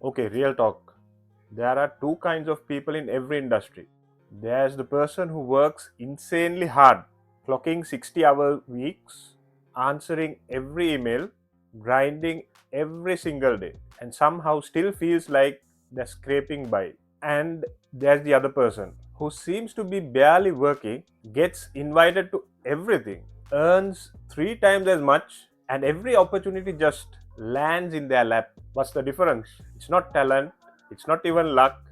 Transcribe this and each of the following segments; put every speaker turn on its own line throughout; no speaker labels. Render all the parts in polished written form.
Okay, real talk. There are two kinds of people in every industry. There's the person who works insanely hard, clocking 60-hour weeks, answering every email, grinding every single day, and somehow still feels like they're scraping by. And there's the other person who seems to be barely working, gets invited to everything, earns three times as much, and every opportunity just lands in their lap. What's the difference? It's not talent, it's not even luck,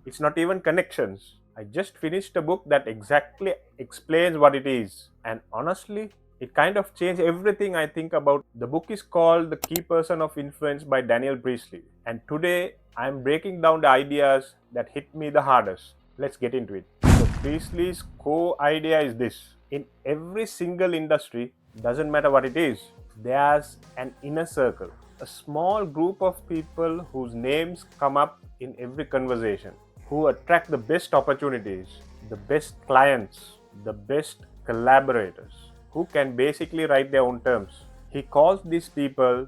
it's not even connections. I just finished a book that exactly explains what it is. And honestly, it kind of changed everything I think about. The book is called The Key Person of Influence by Daniel Priestley. And today I'm breaking down the ideas that hit me the hardest. Let's get into it. So Priestley's core idea is this. In every single industry, doesn't matter what it is, there's an inner circle, a small group of people whose names come up in every conversation, who attract the best opportunities, the best clients, the best collaborators, who can basically write their own terms. He calls these people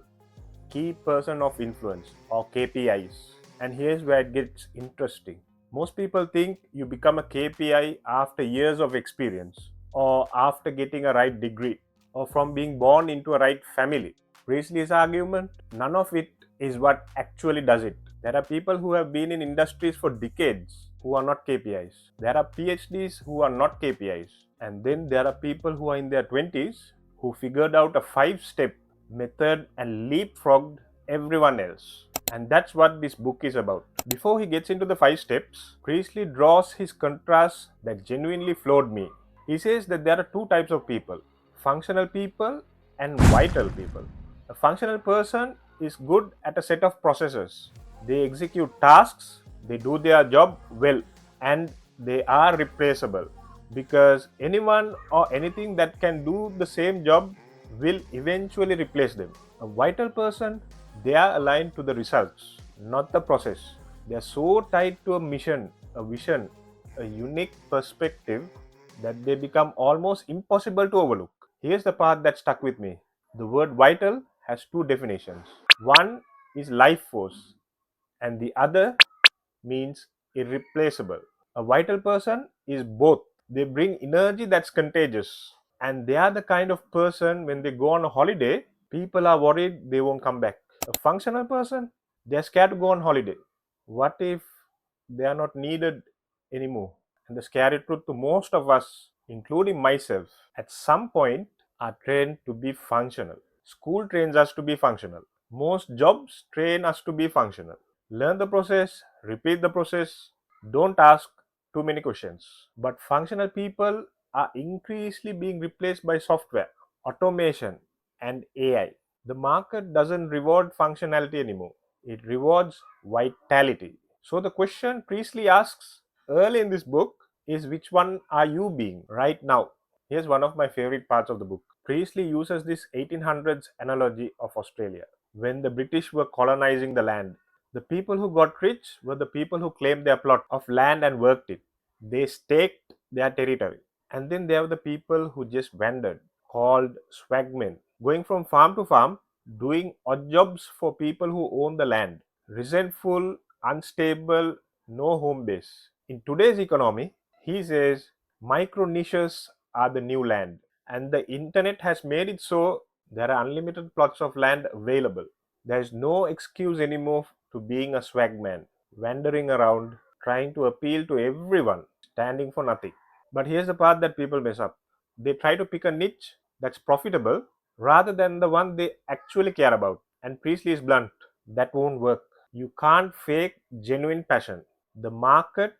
key person of influence or KPIs. And here's where it gets interesting. Most people think you become a KPI after years of experience, or after getting a right degree, or from being born into a right family. Priestley's argument, none of it is what actually does it. There are people who have been in industries for decades who are not KPIs. There are PhDs who are not KPIs. And then there are people who are in their 20s who figured out a 5-step method and leapfrogged everyone else. And that's what this book is about. Before he gets into the 5 steps, Priestley draws his contrast that genuinely floored me. He says that there are two types of people: functional people and vital people. A functional person is good at a set of processes. They execute tasks, they do their job well, and they are replaceable because anyone or anything that can do the same job will eventually replace them. A vital person, they are aligned to the results, not the process. They are so tied to a mission, a vision, a unique perspective that they become almost impossible to overlook. Here's the part that stuck with me. The word vital has two definitions. One is life force, and the other means irreplaceable. A vital person is both. They bring energy that's contagious, and they are the kind of person when they go on a holiday, people are worried they won't come back. A functional person, they're scared to go on holiday. What if they are not needed anymore? And the scary truth to most of us, including myself, at some point are trained to be functional. School trains us to be functional. Most jobs train us to be functional. Learn the process, repeat the process, don't ask too many questions. But functional people are increasingly being replaced by software, automation, and AI. The market doesn't reward functionality anymore, it rewards vitality. So, the question Priestley asks early in this book is, which one are you being right now? Here's one of my favorite parts of the book. Priestley uses this 1800s analogy of Australia. When the British were colonizing the land, the people who got rich were the people who claimed their plot of land and worked it. They staked their territory. And then there were the people who just wandered, called swagmen, going from farm to farm, doing odd jobs for people who own the land. Resentful, unstable, no home base. In today's economy, he says micro niches are the new land, and the internet has made it so there are unlimited plots of land available. There is no excuse anymore to being a swagman, wandering around, trying to appeal to everyone, standing for nothing. But here's the part that people mess up. They try to pick a niche that's profitable rather than the one they actually care about. And Priestley is blunt: that won't work. You can't fake genuine passion. The market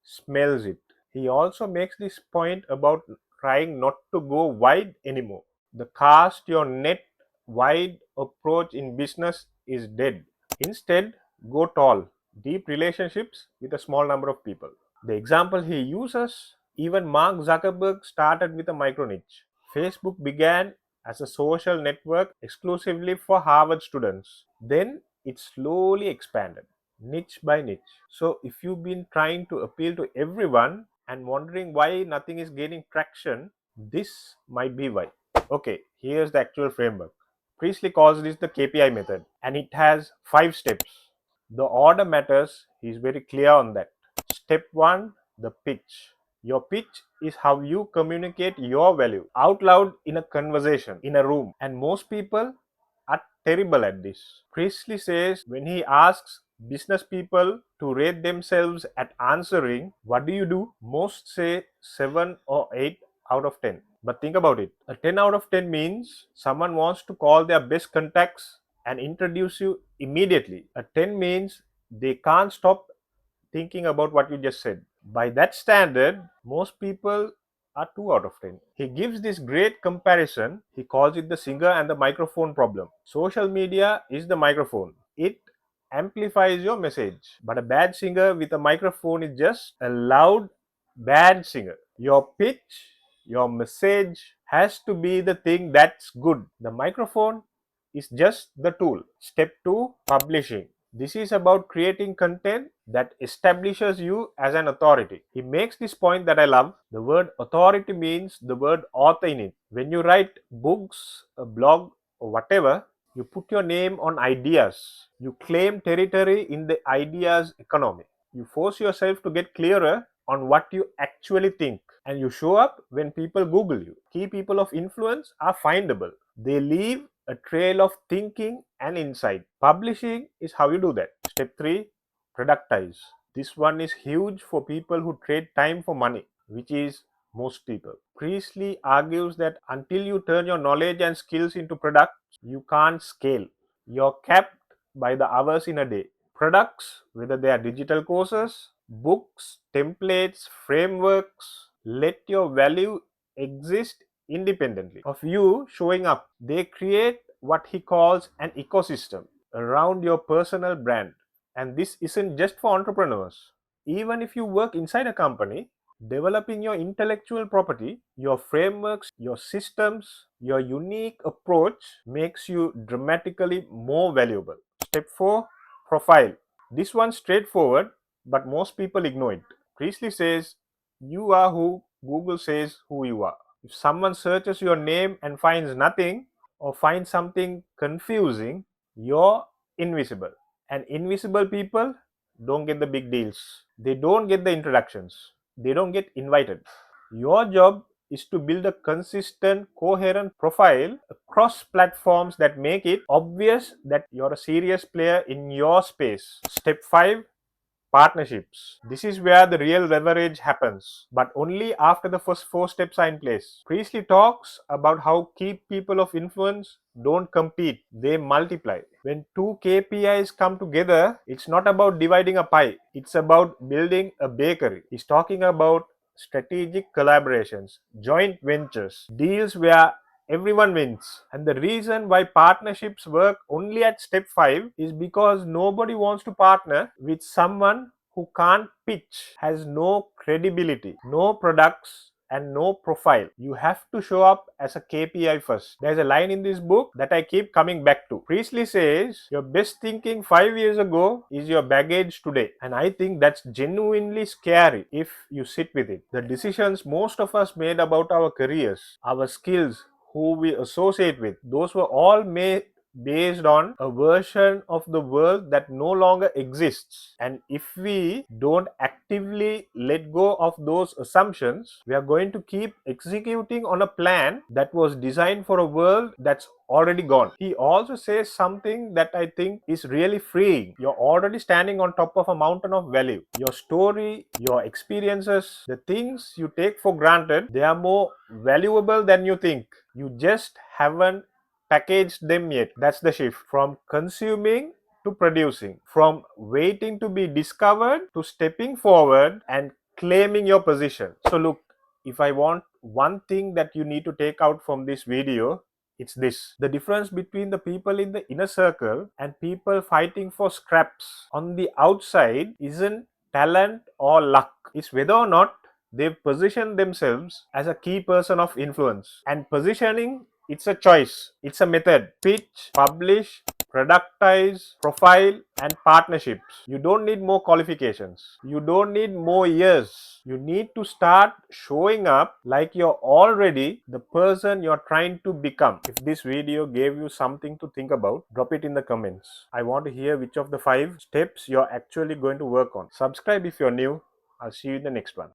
smells it. He also makes this point about trying not to go wide anymore. The cast your net wide approach in business is dead. Instead, go tall, deep relationships with a small number of people. The example he uses, even Mark Zuckerberg started with a micro niche. Facebook began as a social network exclusively for Harvard students. Then it slowly expanded, niche by niche. So if you've been trying to appeal to everyone and wondering why nothing is gaining traction, this might be why. Okay, here's the actual framework. Priestley calls this the KPI method, and it has 5 steps. The order matters. He's very clear on that. Step 1, the pitch. Your pitch is how you communicate your value out loud in a conversation, in a room. And most people are terrible at this. Priestley says when he asks business people to rate themselves at answering, what do you do? Most say 7 or 8 out of 10. But think about it. A 10 out of 10 means someone wants to call their best contacts and introduce you immediately. A 10 means they can't stop thinking about what you just said. By that standard, most people are 2 out of 10. He gives this great comparison. He calls it the singer and the microphone problem. Social media is the microphone. It amplifies your message. But a bad singer with a microphone is just a loud, bad singer. Your pitch, your message has to be the thing that's good. The microphone is just the tool. Step 2, publishing. This is about creating content that establishes you as an authority. He makes this point that I love. The word authority means the word author in it. When you write books, a blog, or whatever, you put your name on ideas. You claim territory in the ideas economy. You force yourself to get clearer on what you actually think. And you show up when people Google you. Key people of influence are findable. They leave a trail of thinking and insight. Publishing is how you do that. Step 3, productize. This one is huge for people who trade time for money, which is most people. Priestley argues that until you turn your knowledge and skills into products, you can't scale. You're capped by the hours in a day. Products, whether they are digital courses, books, templates, frameworks, let your value exist independently of you showing up. They create what he calls an ecosystem around your personal brand. And this isn't just for entrepreneurs. Even if you work inside a company, developing your intellectual property, your frameworks, your systems, your unique approach makes you dramatically more valuable. Step 4, profile. This one's straightforward, but most people ignore it. Priestley says, you are who Google says who you are. If someone searches your name and finds nothing or finds something confusing, you're invisible. And invisible people don't get the big deals. They don't get the introductions. They don't get invited. Your job is to build a consistent, coherent profile across platforms that make it obvious that you're a serious player in your space. Step 5, partnerships. This is where the real leverage happens, but only after the first 4 steps are in place. Priestley talks about how key people of influence don't compete, they multiply. When 2 KPIs come together, it's not about dividing a pie, it's about building a bakery. He's talking about strategic collaborations, joint ventures, deals where everyone wins. And the reason why partnerships work only at step 5 is because nobody wants to partner with someone who can't pitch, has no credibility, no products, and no profile. You have to show up as a KPI first. There's a line in this book that I keep coming back to. Priestley says, your best thinking 5 years ago is your baggage today. And I think that's genuinely scary if you sit with it. The decisions most of us made about our careers, our skills, who we associate with, those were all made based on a version of the world that no longer exists. And if we don't actively let go of those assumptions, we are going to keep executing on a plan that was designed for a world that's already gone. He also says something that I think is really freeing. You're already standing on top of a mountain of value. Your story, your experiences, the things you take for granted, they are more valuable than you think. You just haven't packaged them yet. That's the shift from consuming to producing, from waiting to be discovered to stepping forward and claiming your position. So look, if I want one thing that you need to take out from this video, it's this. The difference between the people in the inner circle and people fighting for scraps on the outside isn't talent or luck. It's whether or not they've positioned themselves as a key person of influence. And positioning, it's a choice, it's a method. Pitch, publish, productize, profile, and partnerships. You don't need more qualifications. You don't need more years. You need to start showing up like you're already the person you're trying to become. If this video gave you something to think about, drop it in the comments. I want to hear which of the 5 steps you're actually going to work on. Subscribe if you're new. I'll see you in the next one.